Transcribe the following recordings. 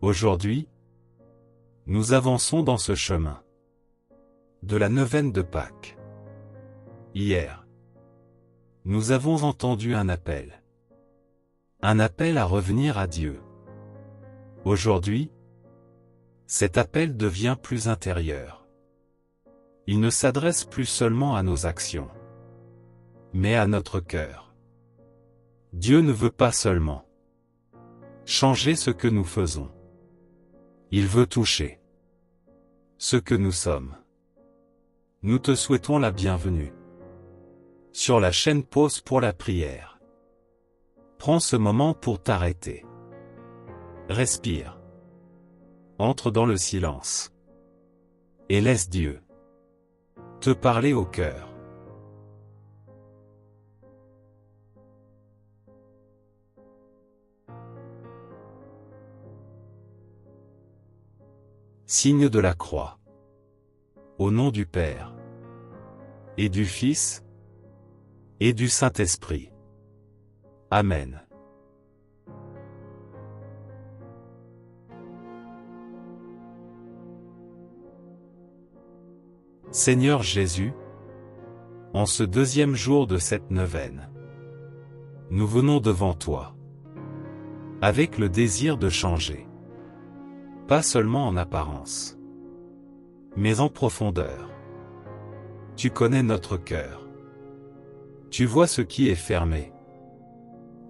Aujourd'hui, nous avançons dans ce chemin de la neuvaine de Pâques. Hier, nous avons entendu un appel à revenir à Dieu. Aujourd'hui, cet appel devient plus intérieur. Il ne s'adresse plus seulement à nos actions, mais à notre cœur. Dieu ne veut pas seulement changer ce que nous faisons. Il veut toucher ce que nous sommes. Nous te souhaitons la bienvenue sur la chaîne Pause pour la prière. Prends ce moment pour t'arrêter. Respire. Entre dans le silence. Et laisse Dieu te parler au cœur. Signe de la croix. Au nom du Père, et du Fils, et du Saint-Esprit. Amen. Seigneur Jésus, en ce deuxième jour de cette neuvaine, nous venons devant toi, avec le désir de changer. Pas seulement en apparence, mais en profondeur. Tu connais notre cœur. Tu vois ce qui est fermé,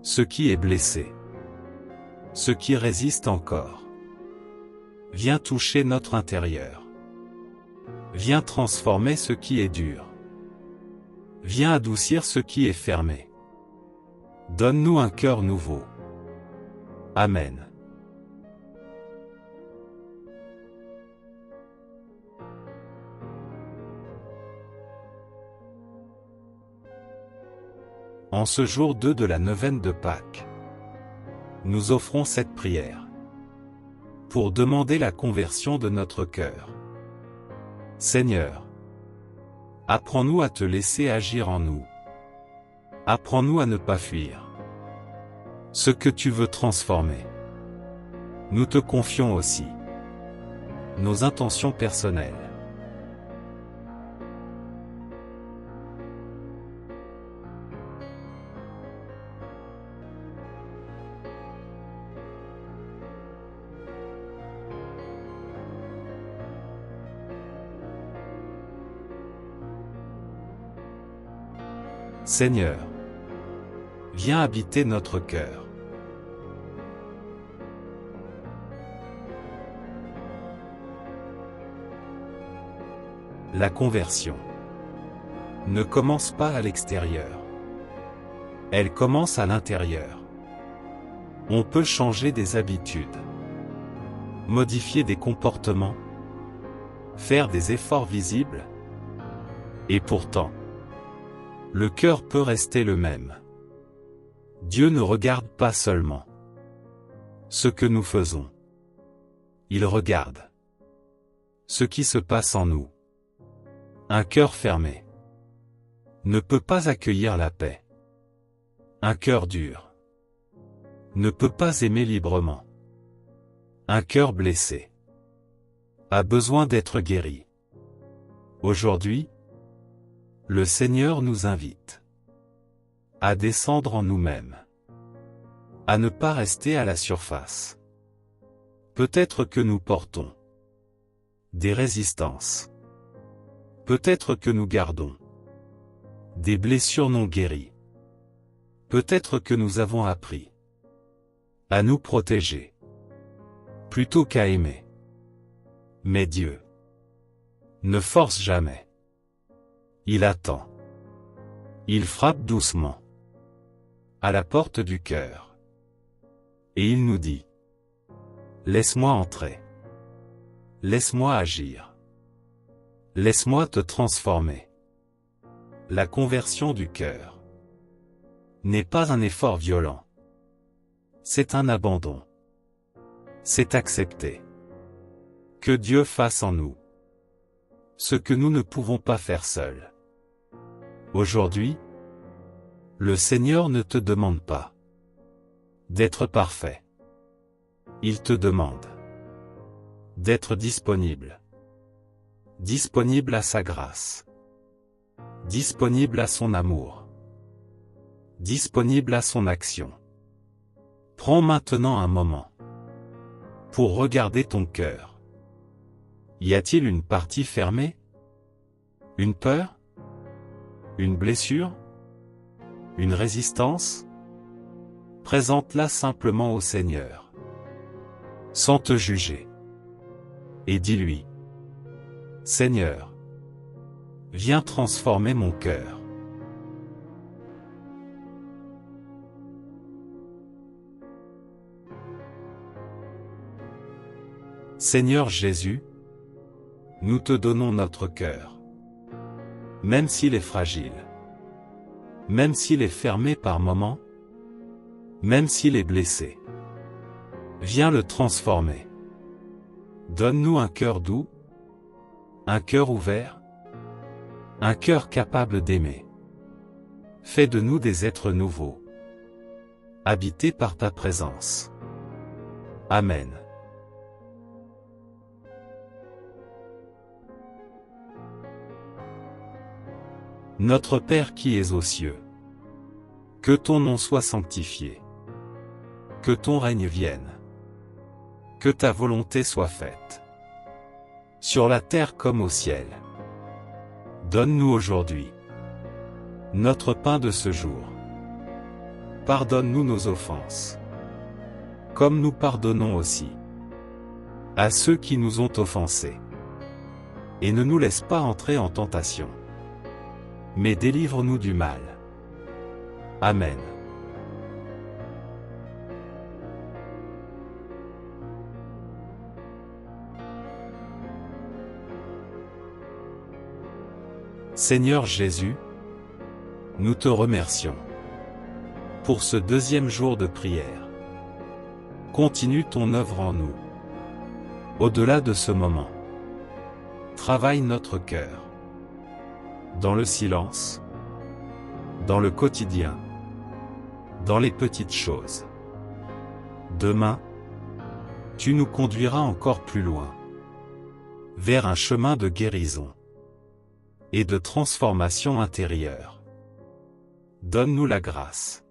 ce qui est blessé, ce qui résiste encore. Viens toucher notre intérieur. Viens transformer ce qui est dur. Viens adoucir ce qui est fermé. Donne-nous un cœur nouveau. Amen. En ce jour 2 de la neuvaine de Pâques, nous offrons cette prière pour demander la conversion de notre cœur. Seigneur, apprends-nous à te laisser agir en nous. Apprends-nous à ne pas fuir ce que tu veux transformer. Nous te confions aussi nos intentions personnelles. Seigneur, viens habiter notre cœur. La conversion ne commence pas à l'extérieur. Elle commence à l'intérieur. On peut changer des habitudes, modifier des comportements, faire des efforts visibles, et pourtant, le cœur peut rester le même. Dieu ne regarde pas seulement ce que nous faisons. Il regarde ce qui se passe en nous. Un cœur fermé ne peut pas accueillir la paix. Un cœur dur ne peut pas aimer librement. Un cœur blessé a besoin d'être guéri. Aujourd'hui, le Seigneur nous invite à descendre en nous-mêmes, à ne pas rester à la surface. Peut-être que nous portons des résistances. Peut-être que nous gardons des blessures non guéries. Peut-être que nous avons appris à nous protéger plutôt qu'à aimer. Mais Dieu ne force jamais. Il attend. Il frappe doucement à la porte du cœur. Et il nous dit: laisse-moi entrer. Laisse-moi agir. Laisse-moi te transformer. La conversion du cœur n'est pas un effort violent. C'est un abandon. C'est accepter que Dieu fasse en nous ce que nous ne pouvons pas faire seuls. Aujourd'hui, le Seigneur ne te demande pas d'être parfait. Il te demande d'être disponible. Disponible à sa grâce. Disponible à son amour. Disponible à son action. Prends maintenant un moment pour regarder ton cœur. Y a-t-il une partie fermée? Une peur? Une blessure? Une résistance? Présente-la simplement au Seigneur, sans te juger. Et dis-lui: Seigneur, viens transformer mon cœur. Seigneur Jésus, nous te donnons notre cœur. Même s'il est fragile, même s'il est fermé par moments, même s'il est blessé, viens le transformer. Donne-nous un cœur doux, un cœur ouvert, un cœur capable d'aimer. Fais de nous des êtres nouveaux, habités par ta présence. Amen. Notre Père qui es aux cieux, que ton nom soit sanctifié, que ton règne vienne, que ta volonté soit faite, sur la terre comme au ciel. Donne-nous aujourd'hui notre pain de ce jour. Pardonne-nous nos offenses, comme nous pardonnons aussi à ceux qui nous ont offensés. Et ne nous laisse pas entrer en tentation, mais délivre-nous du mal. Amen. Seigneur Jésus, nous te remercions pour ce deuxième jour de prière. Continue ton œuvre en nous. Au-delà de ce moment, travaille notre cœur. Dans le silence, dans le quotidien, dans les petites choses. Demain, tu nous conduiras encore plus loin, vers un chemin de guérison et de transformation intérieure. Donne-nous la grâce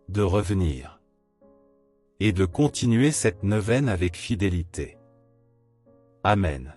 de revenir et de continuer cette neuvaine avec fidélité. Amen.